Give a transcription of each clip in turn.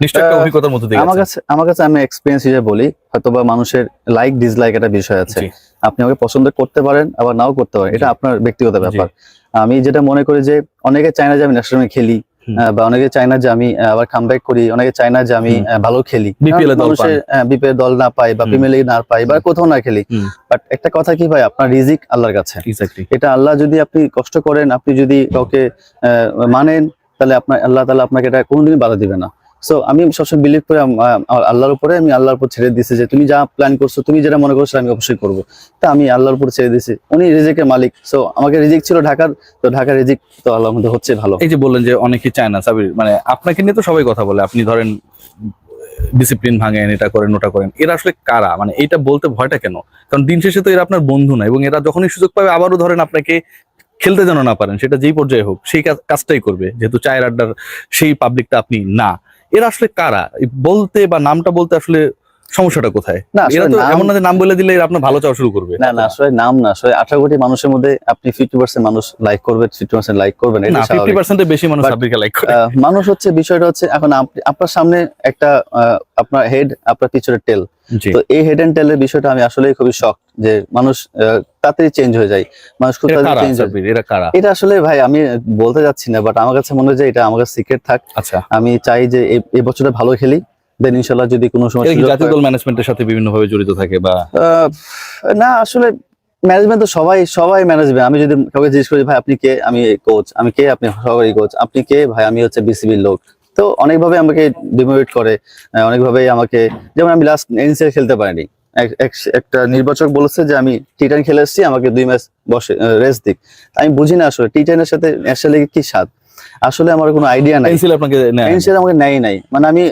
নিশ্চয়ই একটা অভিজ্ঞতার মধ্যে দিয়ে আমার কাছে আমি এক্সপেরিয়েন্স হিসেবে বলি, হয়তোবা মানুষের লাইক ডিসলাইক একটা বিষয় আছে। আপনি আমাকে পছন্দ করতে পারেন আবার নাও করতে পারেন, এটা আপনার ব্যক্তিগত ব্যাপার। আমি যেটা মনে করি যে অনেকে চায় না যে আমি ন্যাশনাল খেলি, বা অনেকে চায় না যে আমি আবার কামব্যাক করি, অনেকে চায় না যে আমি ভালো খেলি, বিপিএল দল না পাই বা প্রিমিয়ার লিগ না পাই বা কোথাও না খেলি। বাট একটা কথা কি ভাই, আপনার রিজিক আল্লাহর কাছে। এটা আল্লাহ যদি আপনি কষ্ট করেন, আপনি যদি কাউকে মানেন, তাহলে আপনার আল্লাহ তাআলা আপনাকে এটা কোনোদিনই বাধা দিবে না। সো আমি সবসময় বিলিভ করি আল্লাহর উপরে, আমি আল্লাহর উপর ছেড়ে দিয়েছি যে তুমি যা প্ল্যান করছো, তুমি যেটা মনে করছো আমি অবশ্যই করবো। তা আমি আল্লাহর উপর ছেড়ে দিয়েছি, উনি রিজিকের মালিক। সো আমাকে রিজিক ছিল ঢাকার, তো ঢাকার রিজিক তো আল্লাহর মধ্যে হচ্ছে ভালো। এই যে বললেন যে অনেকে চায় না সাবির, মানে আপনাকে নিয়ে তো সবাই কথা বলে, আপনি ধরেন ডিসিপ্লিন ভাঙেন, এটা করেন ওটা করেন, এরা আসলে কারা? মানে এইটা বলতে ভয়টা কেন? কারণ দিন শেষে তো এরা আপনার বন্ধু না, এবং এরা যখনই সুযোগ পাবে আবারও ধরেন আপনাকে খেলতে যেন না পারেন, সেটা যেই পর্যায়ে হোক সেই কাজটাই করবে, যেহেতু চায়ের আড্ডার সেই পাবলিকটা আপনি না। এরা আসলে কারা বলতে বা নামটা বলতে আসলে সমস্যাটা কোথায়? না এরা তো এমন না যে নাম বলে দিলে আপনার ভালো চাওয়া শুরু করবে। না না, আসলে নাম না, আসলে 18 কোটি মানুষের মধ্যে আপনি 50% মানুষ লাইক করবে, 50% লাইক করবেন, এটা 50% এর বেশি মানুষ সাব্বিরকে লাইক করে। মানুষ হচ্ছে, বিষয়টা হচ্ছে এখন আপনার সামনে একটা আপনার হেড, আপনার পিছনে টেল। তো এই হেড এন্ড টেলের বিষয়টা আমি আসলে খুবই শক যে মানুষ তাড়াতাড়ি চেঞ্জ হয়ে যায়, মানুষ খুব তাড়াতাড়ি চেঞ্জ হয়। এরা কারা? এটা আসলে ভাই আমি বলতে যাচ্ছি না, বাট আমার কাছে মনে হয় যে এটা আমার কাছে সিক্রেট থাক। আচ্ছা, আমি চাই যে এই বছরটা ভালো খেলি, দেন ইনশাআল্লাহ যদি কোনো সমস্যা জাতীয় দল ম্যানেজমেন্টের সাথে বিভিন্ন ভাবে জড়িত থাকে বা না, আসলে ম্যানেজমেন্ট তো সবাই ম্যানেজমেন্ট। আমি যদি কাউকে জিজ্ঞেস করি ভাই আপনি কে, আমি কোচ। আমি কে, আপনি সহকারী কোচ। আপনি কে, ভাই আমি হচ্ছে বিসিবির লোক। তো অনেকভাবে আমাকে ডিমোটিভেট করে, অনেকভাবেই আমাকে, যেমন আমি লাস্ট এনসিএল খেলতে পারিনি, একটা নির্বাচক বলেছে যে আমি টি10 খেলে এসেছি, আমাকে 2 ম্যাচ বসে রেস্ট দিক। আমি বুঝি না আসলে টি10 এর সাথে ন্যাশনাল লিগে কি স্বাদ, আসলে আমার কোনো আইডিয়া নাই। এনসিএল আমাকে নেয় নাই, মানে আমি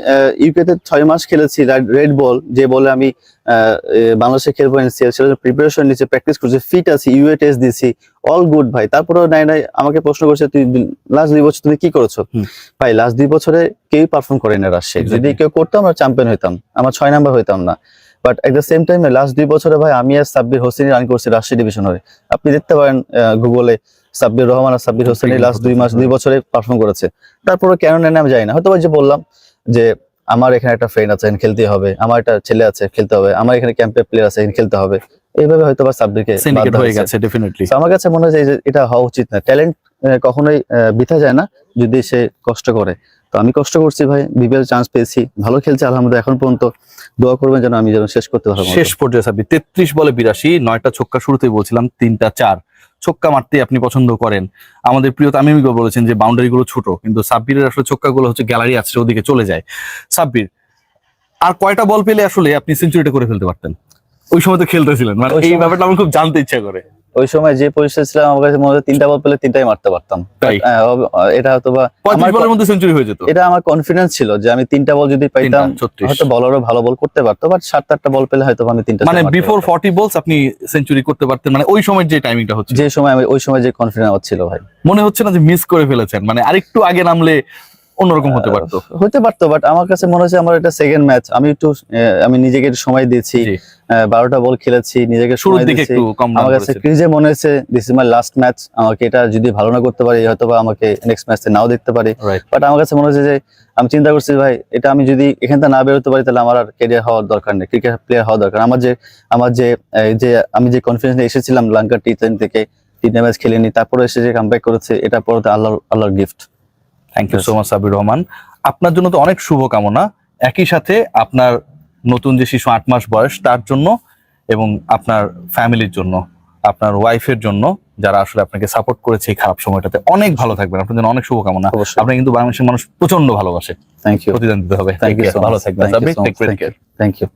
ইউকে তে 6 মাস খেলেছি রেড বল, যে বলে আমি বাংলাদেশে খেলবো এনসিএল, সেটা প্রিপারেশন নিচ্ছে, প্র্যাকটিস করছি, ফিট আছি, ইউএ টেস্ট দিছি, অল গুড ভাই। তারপরেও নাই। আমাকে প্রশ্ন করছে তুই লাস্ট 2 বছর তুমি কি করেছো? ভাই লাস্ট 2 বছরে কেউ পারফর্ম করে না রাজশাহী। যদি কেউ করতাম আমরা চ্যাম্পিয়ন হইতাম, আমার 6 নাম্বার হইতাম না। বাট এট দ্য সেম টাইমে লাস্ট 2 বছরে ভাই আমি আর সাব্বির হোসেন রান করছি রাজশাহী ডিভিশন হয়ে। আপনি দেখতে পারেন গুগলে, সাব্বির রহমান আর সাব্বির হোসেন লাস্ট 2 বছরে পারফর্ম করেছে। তারপরে কেন নেন আমি জানি না, হয়তো যে বললাম যে আমার এখানে একটা ফ্রেন্ড আছে, খেলতে হবে, আমার একটা ছেলে আছে, খেলতে হবে, আমার এখানে ক্যাম্পে প্লেয়ার আছে, খেলতে হবে, এইভাবে হয়তো বা সাব্বিরকে সিন্ডিকেট হয়ে গেছে। ডেফিনেটলি আমার কাছে মনে হয় যে এটা হওয়া উচিত না। ট্যালেন্ট কখনোই বৃথা যায় না যদি সে কষ্ট করে। তো আমি কষ্ট করছি ভাই, বিপিএল চান্স পেয়েছি, ভালো খেলছে আলহামদুলিল্লাহ। এখন পর্যন্ত দোয়া করবেন যেন আমি শেষ করতে পারবো। শেষ পর্যায়ে সাব্বির 33 বলে 82, 9টা ছক্কা, শুরুতেই বলছিলাম 3টা 4 ছক্কা মারতে আপনি পছন্দ করেন। আমাদের প্রিয় তামিম ইকবাল বলেছেন যে বাউন্ডারি গুলো ছোট, কিন্তু সাব্বিরের আসলে ছক্কা গুলো হচ্ছে গ্যালারি আছে ওদিকে চলে যায়। সাব্বির আর কয়টা বল পেলে আসলে আপনি সেঞ্চুরিটা করে ফেলতে পারতেন? ওই সময় তো খেলতেছিলেন, মানে এই ব্যাপারটা আমার খুব জানতে ইচ্ছা করে। ওই সময় যে পরিস্থিতি ছিল আমার কাছে মনে হয় 3টা বল পেলে 3টাই মারতে পারতাম। এটা হয়তো বা 35 বলের মধ্যে সেঞ্চুরি হয়ে যেত। এটা আমার কনফিডেন্স ছিল যে আমি 3টা বল যদি পাইতাম হয়তো বলারও ভালো বল করতে পারতো, বাট 7-8টা বল পেলে হয়তো আমি 3টা, মানে বিফোর 40 বলস আপনি সেঞ্চুরি করতে পারতেন। মানে ওই সময় যে টাইমিংটা হচ্ছে, যে সময় আমি ওই সময় যে কনফিডেন্স ছিল ভাই, মনে হচ্ছে না যে মিস করে ফেলেছেন? মানে আরেকটু আগে নামলে অন্যরকম হতে পারতো। বাট আমার কাছে মনে হচ্ছে আমার এটা সেকেন্ড ম্যাচ, আমি নিজেকে একটু সময় দিয়েছি, 12টা বল খেলেছি, নিজেকে সময় দিয়েছি। আমার কাছে ক্রিজে মনে হচ্ছে this is my last match, আমাকে এটা যদি ভালো না করতে পারি হয়তো বা আমাকে নেক্সট ম্যাচে নাও দেখতে পারি। বাট আমার কাছে মনে হচ্ছে যে আমি চিন্তা করছি ভাই, এটা আমি যদি এখান থেকে না বেরোতে পারি তাহলে আমার আর ক্যারিয়ার হওয়ার দরকার নেই, ক্রিকেট প্লেয়ার হওয়ার দরকার। আমি যে কনফিডেন্স শেছিলাম লঙ্কা টি10 থেকে, 3টা ম্যাচ খেলিনি, তারপরে এসে যে কামব্যাক করেছে, এটা পরে আল্লাহর gift. Thank you so much Sabbir Rahman. আপনার জন্য তো অনেক শুভকামনা, একই সাথে আপনার নতুন যে শিশু 8 মাস বয়স তার জন্য, এবং আপনার ফ্যামিলির জন্য, আপনার ওয়াইফের জন্য, যারা আসলে আপনাকে সাপোর্ট করেছে এই খারাপ সময়টাতে। অনেক ভালো থাকবেন, আপনার জন্য অনেক শুভকামনা। আপনি কিন্তু বাংলাদেশের মানুষ প্রচন্ড ভালোবাসে। থ্যাংক ইউ, প্রতিদান দিতে হবে। ভালো থাকবেন। Thank you.